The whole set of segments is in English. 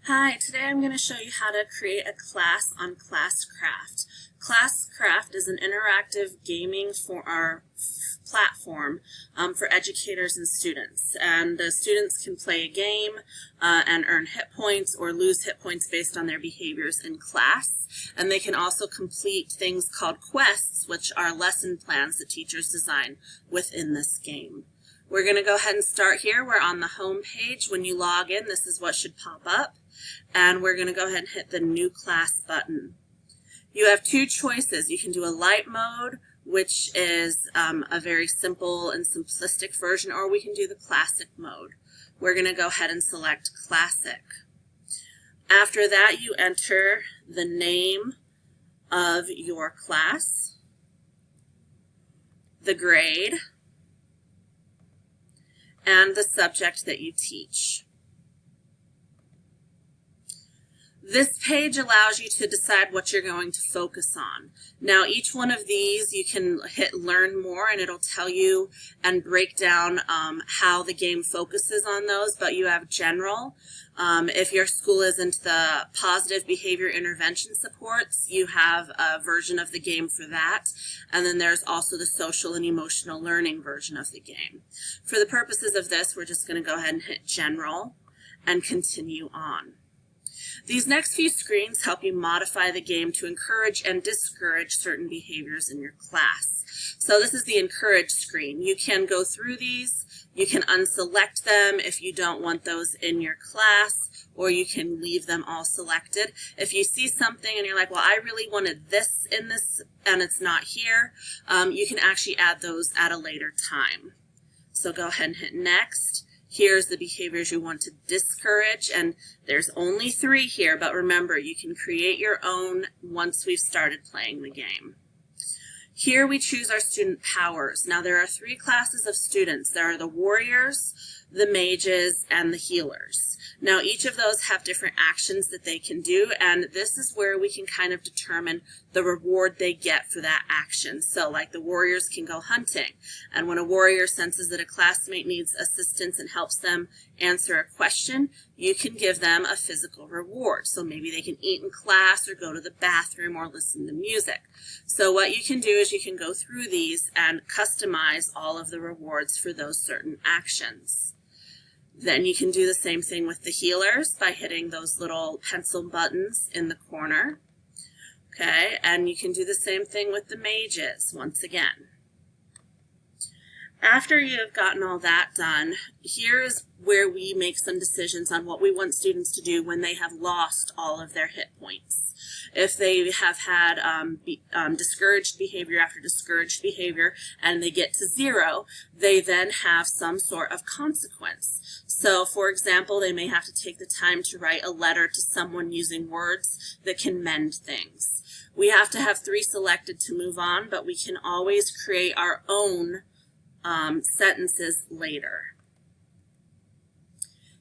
Hi, today I'm going to show you how to create a class on Classcraft. Classcraft is an interactive gaming for our platform for educators and students. And the students can play a game and earn hit points or lose hit points based on their behaviors in class. And they can also complete things called quests, which are lesson plans that teachers design within this game. We're going to go ahead and start here. We're on the home page. When you log in, this is what should pop up. And we're going to go ahead and hit the New Class button. You have two choices. You can do a light mode, which is a very simple and simplistic version, or we can do the classic mode. We're going to go ahead and select classic. After that, you enter the name of your class, the grade, and the subject that you teach. This page allows you to decide what you're going to focus on. Now, each one of these you can hit Learn More and it'll tell you and break down how the game focuses on those, but you have General. If your school is into the positive behavior intervention supports, you have a version of the game for that. And then there's also the social and emotional learning version of the game. For the purposes of this, we're just going to go ahead and hit General and continue on. These next few screens help you modify the game to encourage and discourage certain behaviors in your class. So this is the encourage screen. You can go through these, you can unselect them if you don't want those in your class, or you can leave them all selected. If you see something and you're like, well, I really wanted this in this and it's not here, you can actually add those at a later time. So go ahead and hit next. Here's the behaviors you want to discourage, and there's only 3 here, but remember, you can create your own once we've started playing the game. Here we choose our student powers. Now there are 3 classes of students. There are the warriors, the mages, and the healers. Now each of those have different actions that they can do, and this is where we can kind of determine the reward they get for that action. So like the warriors can go hunting, and when a warrior senses that a classmate needs assistance and helps them answer a question, you can give them a physical reward. So maybe they can eat in class or go to the bathroom or listen to music. So what you can do is you can go through these and customize all of the rewards for those certain actions. Then you can do the same thing with the healers by hitting those little pencil buttons in the corner. Okay, and you can do the same thing with the mages once again. After you have gotten all that done, here is where we make some decisions on what we want students to do when they have lost all of their hit points. If they have had discouraged behavior after discouraged behavior and they get to 0, they then have some sort of consequence. So, for example, they may have to take the time to write a letter to someone using words that can mend things. We have to have 3 selected to move on, but we can always create our own sentences later.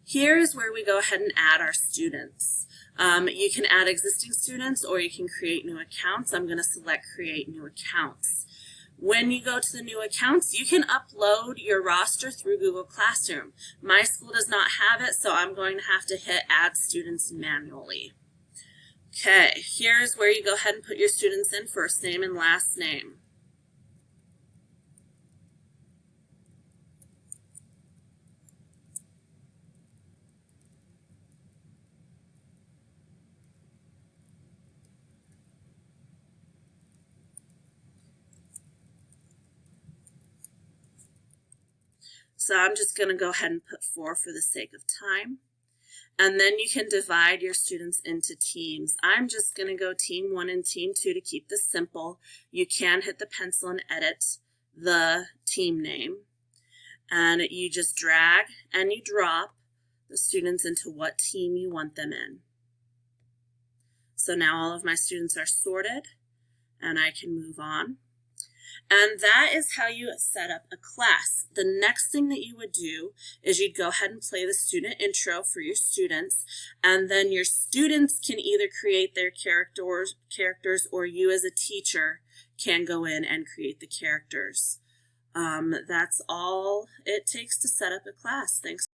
Here is where we go ahead and add our students. You can add existing students or you can create new accounts. I'm going to select create new accounts. When you go to the new accounts, you can upload your roster through Google Classroom. My school does not have it, so I'm going to have to hit add students manually. Okay, here's where you go ahead and put your students in, first name and last name. So I'm just going to go ahead and put 4 for the sake of time. And then you can divide your students into teams. I'm just going to go team 1 and team 2 to keep this simple. You can hit the pencil and edit the team name. And you just drag and you drop the students into what team you want them in. So now all of my students are sorted and I can move on. And that is how you set up a class. The next thing that you would do is you'd go ahead and play the student intro for your students, and then your students can either create their characters or you as a teacher can go in and create the characters. That's all it takes to set up a class. Thanks.